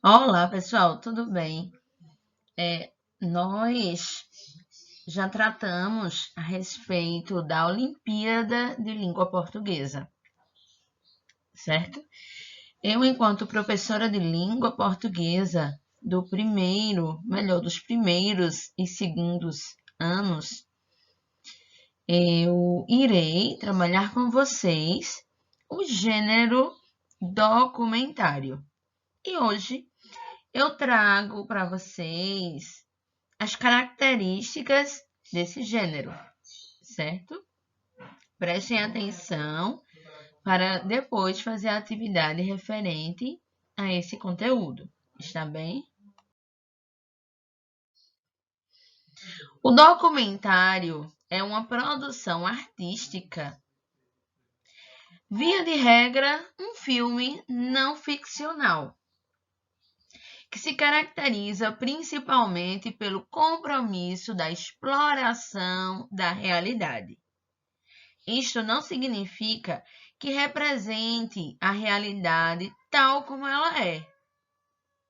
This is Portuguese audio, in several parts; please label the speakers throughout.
Speaker 1: Olá, pessoal, tudo bem? Nós já tratamos a respeito da Olimpíada de Língua Portuguesa, certo? Eu, enquanto professora de língua portuguesa dos primeiros e segundos anos, eu irei trabalhar com vocês o gênero documentário. E hoje eu trago para vocês as características desse gênero, certo? Prestem atenção para depois fazer a atividade referente a esse conteúdo, está bem? O documentário é uma produção artística, via de regra, um filme não ficcional, que se caracteriza principalmente pelo compromisso da exploração da realidade. Isto não significa que represente a realidade tal como ela é.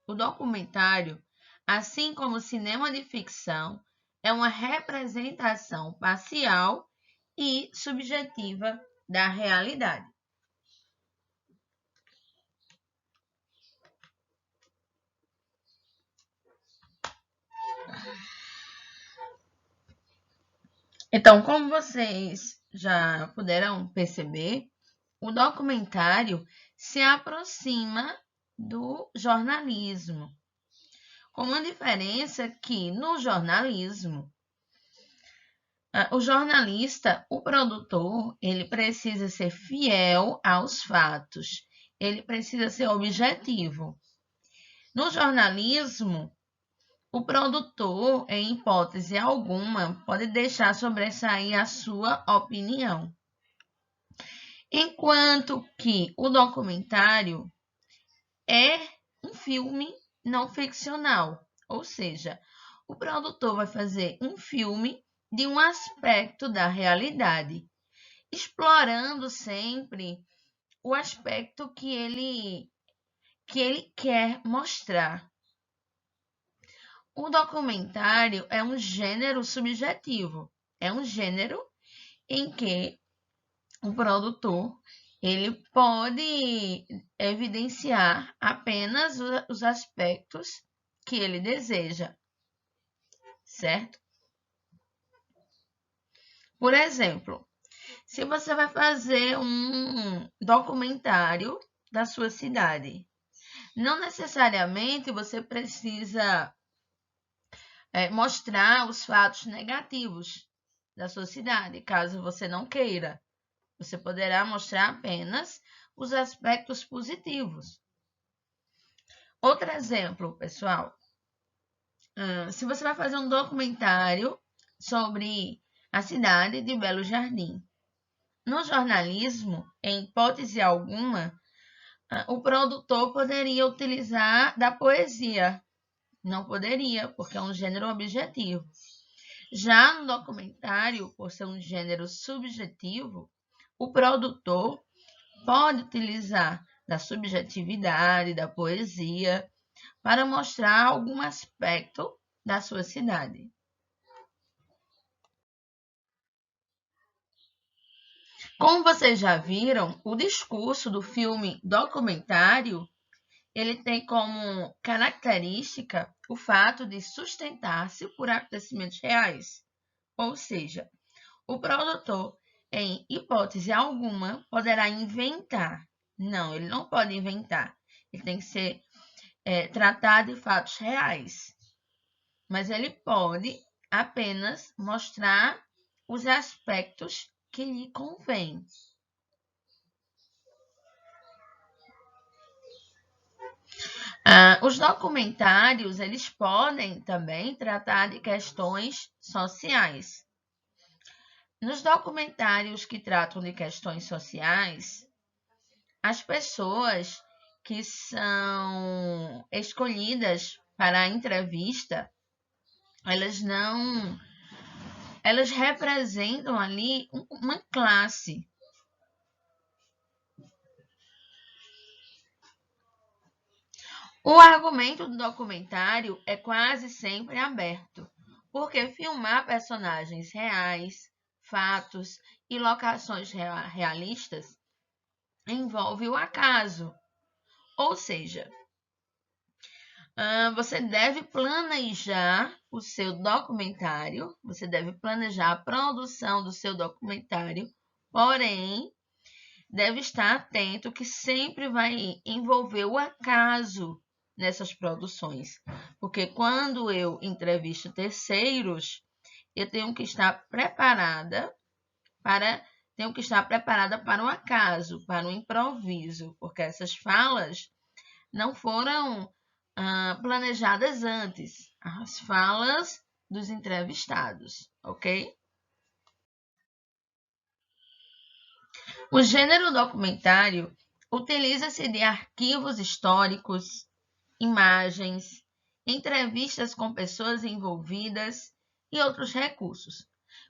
Speaker 1: O documentário, assim como o cinema de ficção, é uma representação parcial e subjetiva da realidade. Então, como vocês já puderam perceber, o documentário se aproxima do jornalismo, com uma diferença que no jornalismo, o jornalista, o produtor, ele precisa ser fiel aos fatos, ele precisa ser objetivo. No jornalismo, o produtor, em hipótese alguma, pode deixar sobressair a sua opinião. Enquanto que o documentário é um filme não ficcional, ou seja, o produtor vai fazer um filme de um aspecto da realidade, explorando sempre o aspecto que ele quer mostrar. O documentário é um gênero subjetivo, é um gênero em que o produtor ele pode evidenciar apenas os aspectos que ele deseja, certo? Por exemplo, se você vai fazer um documentário da sua cidade, não necessariamente você precisa mostrar os fatos negativos da sua cidade, caso você não queira. Você poderá mostrar apenas os aspectos positivos. Outro exemplo, pessoal. Se você vai fazer um documentário sobre a cidade de Belo Jardim. No jornalismo, em hipótese alguma, o produtor poderia utilizar da poesia. Não poderia, porque é um gênero objetivo. Já no documentário, por ser um gênero subjetivo, o produtor pode utilizar da subjetividade, da poesia, para mostrar algum aspecto da sua cidade. Como vocês já viram, o discurso do filme documentário, ele tem como característica o fato de sustentar-se por acontecimentos reais. Ou seja, o produtor, em hipótese alguma, poderá inventar. Não, ele não pode inventar. Ele tem que ser tratado de fatos reais. Mas ele pode apenas mostrar os aspectos que lhe convém. Os documentários, eles podem também tratar de questões sociais. Nos documentários que tratam de questões sociais, as pessoas que são escolhidas para a entrevista, elas representam ali uma classe. O argumento do documentário é quase sempre aberto, porque filmar personagens reais, fatos e locações realistas envolve o acaso. Ou seja, você deve planejar o seu documentário, você deve planejar a produção do seu documentário, porém, deve estar atento que sempre vai envolver o acaso nessas produções. Porque quando eu entrevisto terceiros, eu tenho que estar preparada para o acaso, para o improviso, porque essas falas não foram planejadas antes, as falas dos entrevistados, ok? O gênero documentário utiliza-se de arquivos históricos, imagens, entrevistas com pessoas envolvidas e outros recursos,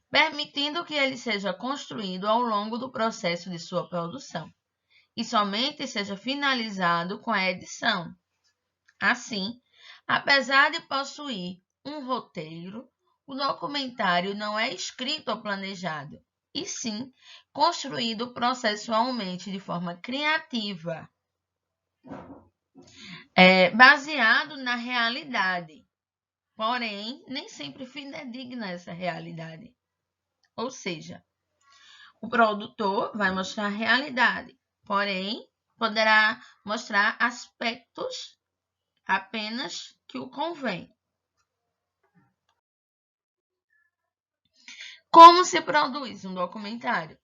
Speaker 1: permitindo que ele seja construído ao longo do processo de sua produção e somente seja finalizado com a edição. Assim, apesar de possuir um roteiro, o documentário não é escrito ou planejado, e sim construído processualmente de forma criativa, baseado na realidade, porém nem sempre fidedigna essa realidade. Ou seja, o produtor vai mostrar a realidade, porém poderá mostrar aspectos apenas que o convém. Como se produz um documentário?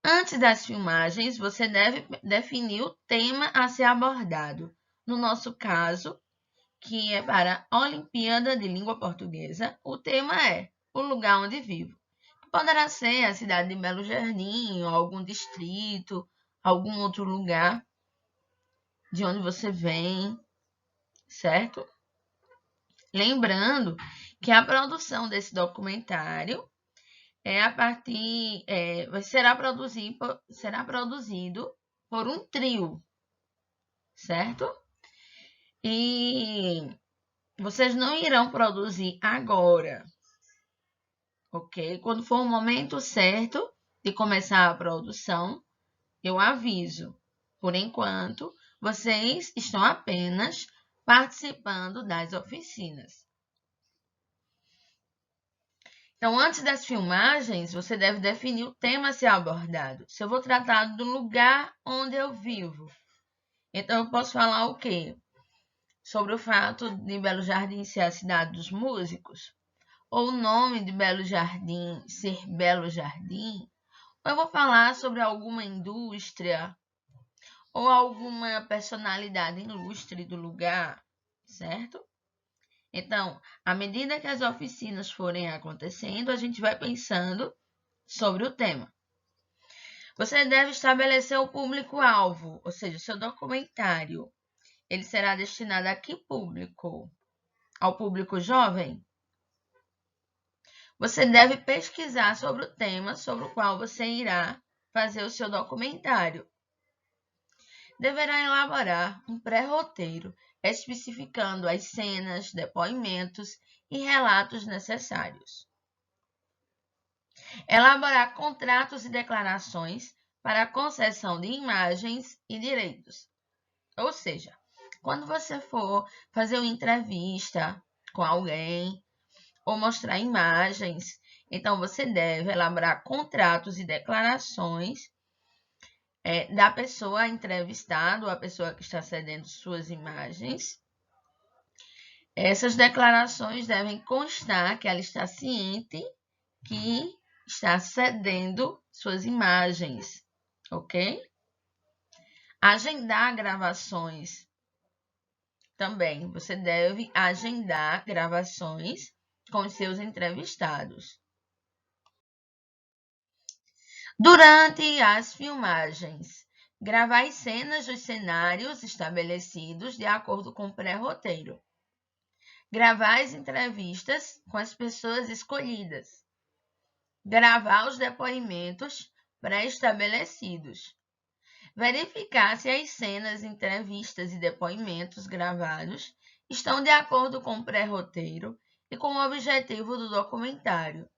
Speaker 1: Antes das filmagens, você deve definir o tema a ser abordado. No nosso caso, que é para a Olimpíada de Língua Portuguesa, o tema é o lugar onde vivo. Poderá ser a cidade de Belo Jardim, ou algum distrito, algum outro lugar de onde você vem, certo? Lembrando que a produção desse documentário será produzido por um trio, certo? E vocês não irão produzir agora, ok? Quando for o momento certo de começar a produção, eu aviso. Por enquanto, vocês estão apenas participando das oficinas. Então, antes das filmagens, você deve definir o tema a ser abordado. Se eu vou tratar do lugar onde eu vivo, então eu posso falar o quê? Sobre o fato de Belo Jardim ser a cidade dos músicos? Ou o nome de Belo Jardim ser Belo Jardim? Ou eu vou falar sobre alguma indústria ou alguma personalidade ilustre do lugar, certo? Então, à medida que as oficinas forem acontecendo, a gente vai pensando sobre o tema. Você deve estabelecer o público-alvo, ou seja, o seu documentário. Ele será destinado a que público? Ao público jovem? Você deve pesquisar sobre o tema sobre o qual você irá fazer o seu documentário. Deverá elaborar um pré-roteiro especificando as cenas, depoimentos e relatos necessários. Elaborar contratos e declarações para a concessão de imagens e direitos. Ou seja, quando você for fazer uma entrevista com alguém ou mostrar imagens, então você deve elaborar contratos e declarações da pessoa entrevistada ou a pessoa que está cedendo suas imagens. Essas declarações devem constar que ela está ciente que está cedendo suas imagens, ok? Agendar gravações. Também você deve agendar gravações com seus entrevistados. Durante as filmagens, gravar as cenas dos cenários estabelecidos de acordo com o pré-roteiro. Gravar as entrevistas com as pessoas escolhidas. Gravar os depoimentos pré-estabelecidos. Verificar se as cenas, entrevistas e depoimentos gravados estão de acordo com o pré-roteiro e com o objetivo do documentário.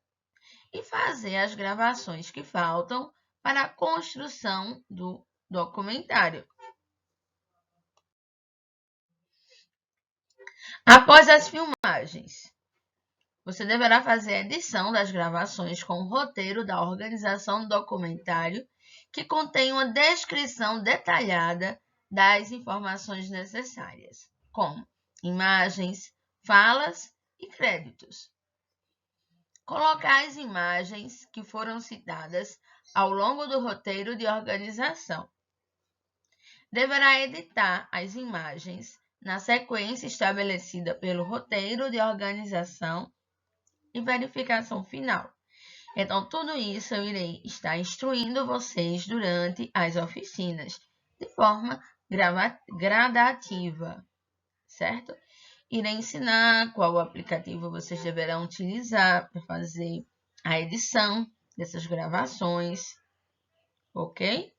Speaker 1: E fazer as gravações que faltam para a construção do documentário. Após as filmagens, você deverá fazer a edição das gravações com o roteiro da organização do documentário, que contém uma descrição detalhada das informações necessárias, como imagens, falas e créditos. Colocar as imagens que foram citadas ao longo do roteiro de organização. Deverá editar as imagens na sequência estabelecida pelo roteiro de organização e verificação final. Então, tudo isso eu irei estar instruindo vocês durante as oficinas, de forma gradativa, certo? Irei ensinar qual aplicativo vocês deverão utilizar para fazer a edição dessas gravações, ok?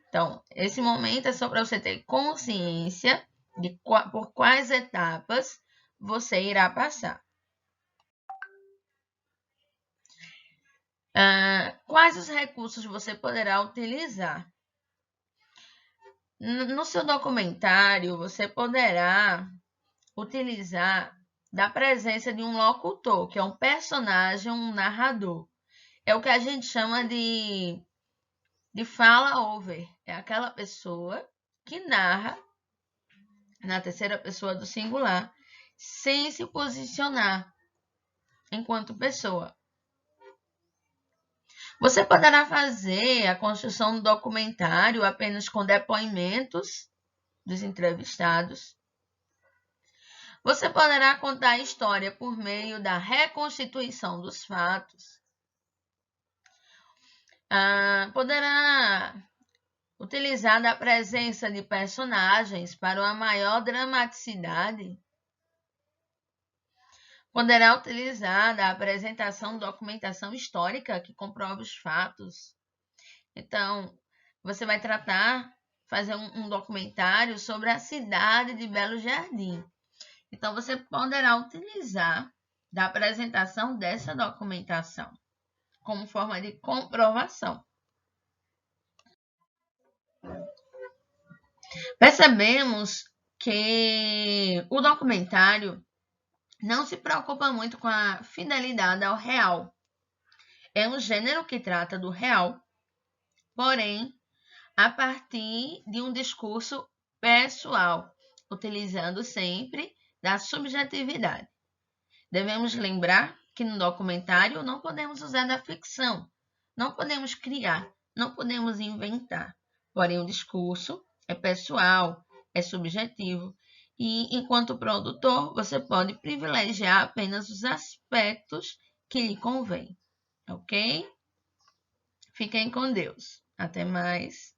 Speaker 1: Então, esse momento é só para você ter consciência de por quais etapas você irá passar. Quais os recursos você poderá utilizar? No seu documentário, você poderá utilizar da presença de um locutor, que é um personagem, um narrador. É o que a gente chama de fala over. É aquela pessoa que narra na terceira pessoa do singular, sem se posicionar enquanto pessoa. Você poderá fazer a construção do documentário apenas com depoimentos dos entrevistados. Você poderá contar a história por meio da reconstituição dos fatos. Poderá utilizar da presença de personagens para uma maior dramaticidade. Poderá utilizar da apresentação de documentação histórica que comprova os fatos. Então, você vai fazer um documentário sobre a cidade de Belo Jardim. Então, você poderá utilizar da apresentação dessa documentação como forma de comprovação. Percebemos que o documentário não se preocupa muito com a fidelidade ao real. É um gênero que trata do real, porém, a partir de um discurso pessoal, utilizando sempre da subjetividade. Devemos lembrar que no documentário não podemos usar da ficção, não podemos criar, não podemos inventar. Porém, o discurso é pessoal, é subjetivo. E, enquanto produtor, você pode privilegiar apenas os aspectos que lhe convém, ok? Fiquem com Deus. Até mais.